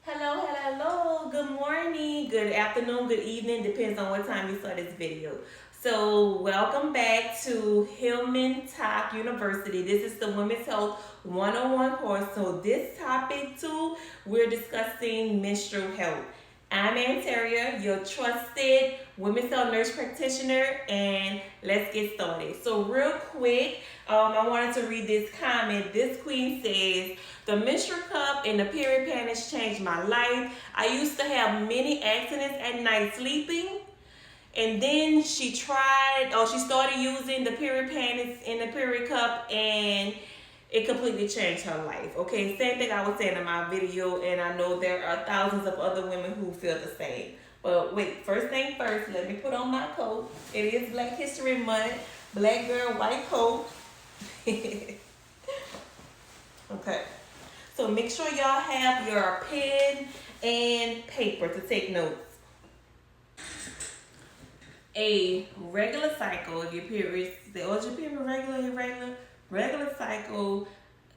Hello. Good morning, good afternoon, good evening, depends on what time you saw this video. So, welcome back to Hillman Talk University. This is the Women's Health 101 course. So, this topic too, we're discussing menstrual health. I'm Anteria, your trusted women's health nurse practitioner, and let's get started. So, real quick, I wanted to read this comment. This queen says, the menstrual cup and the period pad has changed my life. I used to have many accidents at night sleeping. And then she started using the period pants and the period cup, and it completely changed her life. Okay, same thing I was saying in my video, and I know there are thousands of other women who feel the same. But wait, first thing first, let me put on my coat. It is Black History Month. Black girl, white coat. Okay. So make sure y'all have your pen and paper to take notes. A regular cycle of your period, your period regular cycle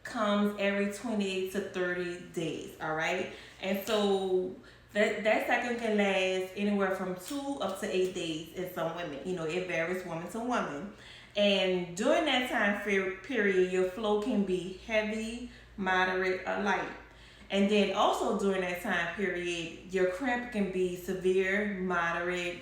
comes every 28 to 30 days, all right? And so that cycle can last anywhere from 2 up to 8 days in some women. You know, it varies woman to woman. And during that time period, your flow can be heavy, moderate, or light. And then also during that time period, your cramp can be severe, moderate,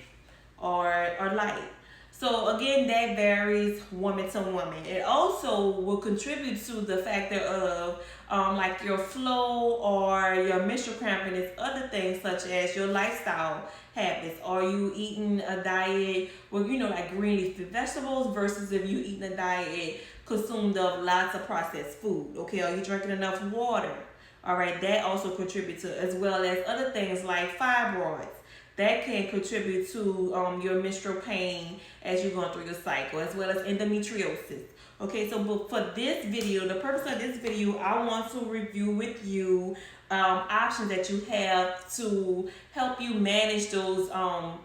or light. So again, that varies woman to woman. It also will contribute to the factor of like your flow or your menstrual cramp and its other things such as your lifestyle habits. Are you eating a diet with like green leafy vegetables versus if you eating a diet consumed of lots of processed food? Okay, are you drinking enough water? All right, that also contributes to, as well as other things like fibroids that can contribute to your menstrual pain as you're going through your cycle, as well as endometriosis. Okay, so for this video, the purpose of this video, I want to review with you options that you have to help you manage those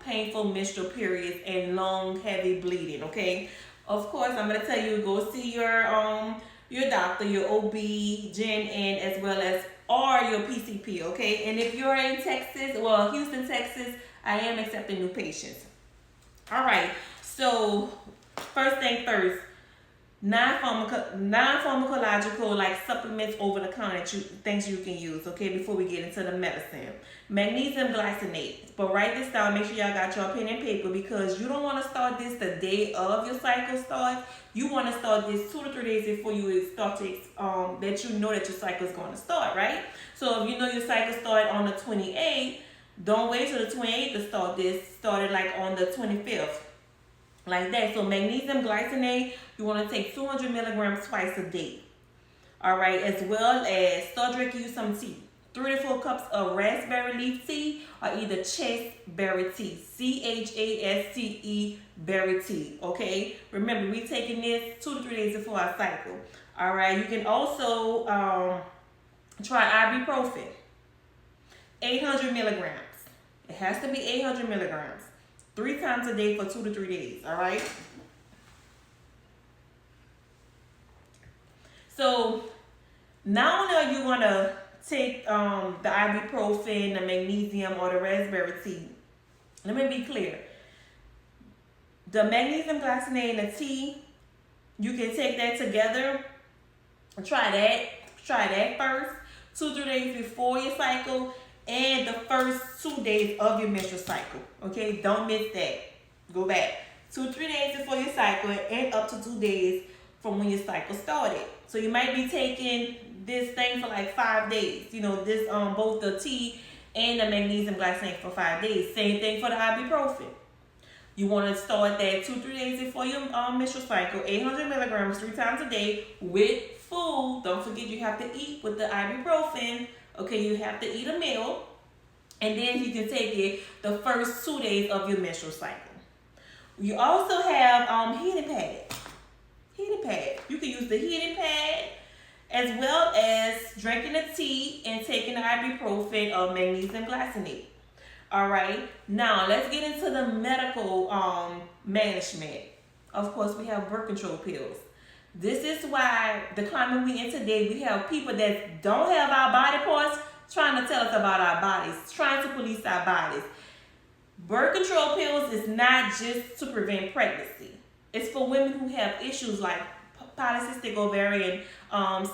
painful menstrual periods and long, heavy bleeding. Okay, of course, I'm gonna tell you go see your doctor, your OB/GYN, and as well as or your PCP, okay? And if you're in Texas, Houston, Texas, I am accepting new patients. All right, so first thing first, non-pharmacological like supplements over the counter things you can use, okay, before we get into the medicine. Magnesium glycinate. But write this down, make sure y'all got your pen and paper because you don't want to start this the day of your cycle starts. You want to start this 2 to 3 days before you start to that you know that your cycle is going to start, right? So if you know your cycle started on the 28th, don't wait till the 28th to start this. Start it like on the 25th. Like that. So magnesium glycinate, you want to take 200 milligrams twice a day. All right, as well as start drinking you some tea. 3 to 4 cups of raspberry leaf tea or either chasteberry tea. CHASTE berry tea. Okay, remember we taking this 2 to 3 days before our cycle. All right, you can also try ibuprofen. 800 milligrams. It has to be 800 milligrams. 3 times a day for 2 to 3 days, all right? So, not only are you going to take the ibuprofen, the magnesium, or the raspberry tea, let me be clear. The magnesium glycinate and the tea, you can take that together. Try that first, 2 to 3 days before your cycle, and the first 2 days of your menstrual cycle. Okay, don't miss that. Go back 2 to 3 days before your cycle and up to 2 days from when your cycle started. So you might be taking this thing for like 5 days. You know, this both the tea and the magnesium glycinate for 5 days. Same thing for the ibuprofen. You want to start that 2 to 3 days before your menstrual cycle. 800 milligrams 3 times a day with food. Don't forget you have to eat with the ibuprofen. Okay, you have to eat a meal, and then you can take it the first 2 days of your menstrual cycle. You also have heating pad. Heating pad. You can use the heating pad as well as drinking the tea and taking the ibuprofen or magnesium glycinate. All right. Now let's get into the medical management. Of course, we have birth control pills. This is why the climate we in today, we have people that don't have our body parts trying to tell us about our bodies, trying to police our bodies. Birth control pills is not just to prevent pregnancy. It's for women who have issues like polycystic ovarian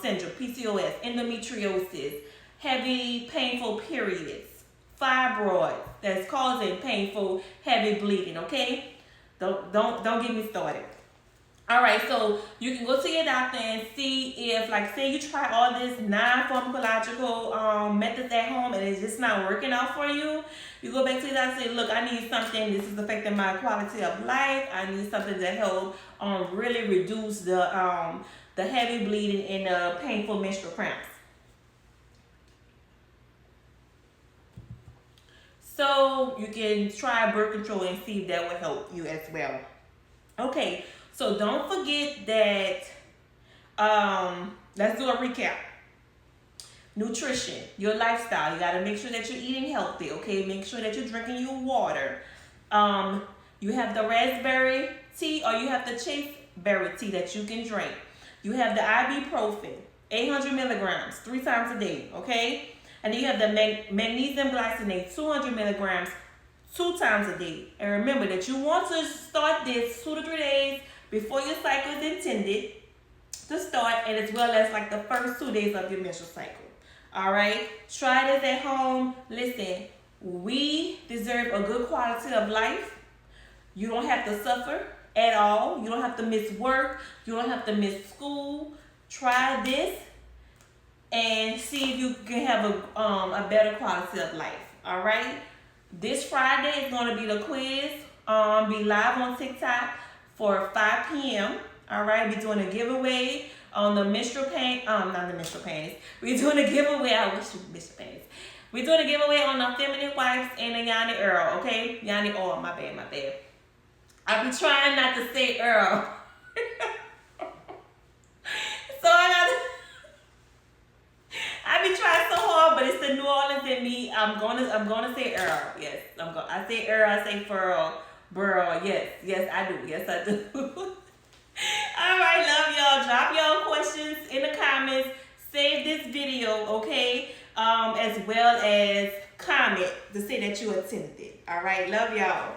syndrome, PCOS, endometriosis, heavy painful periods, fibroid that's causing painful heavy bleeding. Okay, don't get me started. All right, so you can go to your doctor and see if, like, say you try all this non-pharmacological methods at home and it's just not working out for you. You go back to your doctor and say, look, I need something. This is affecting my quality of life. I need something to help really reduce the heavy bleeding and the painful menstrual cramps. So you can try birth control and see if that will help you as well. Okay. So don't forget that, let's do a recap. Nutrition, your lifestyle. You got to make sure that you're eating healthy, okay? Make sure that you're drinking your water. You have the raspberry tea or you have the chasteberry tea that you can drink. You have the ibuprofen, 800 milligrams, 3 times a day, okay? And then you have the magnesium glycinate, 200 milligrams, 2 times a day. And remember that you want to start this 2 to 3 days before your cycle is intended to start, and as well as like the first 2 days of your menstrual cycle. All right, try this at home. Listen, we deserve a good quality of life. You don't have to suffer at all. You don't have to miss work. You don't have to miss school. Try this and see if you can have a better quality of life. All right, this Friday is going to be the quiz. Be live on TikTok for 5 p.m. All right, we're doing a giveaway on the menstrual panties. Not the menstrual panties. We're doing a giveaway. I wish you menstrual panties. We're doing a giveaway on the feminine wipes and the Yanni Earl. Okay, Yanni Oil. My bad. I be trying not to say Earl. So I be trying so hard, but it's the New Orleans in me. I'm gonna say Earl. Yes, I say Earl. I say Furl. Burl, yes, I do. All right, love y'all. Drop y'all questions in the comments. Save this video, okay? As well as comment to say that you attended. All right, love y'all.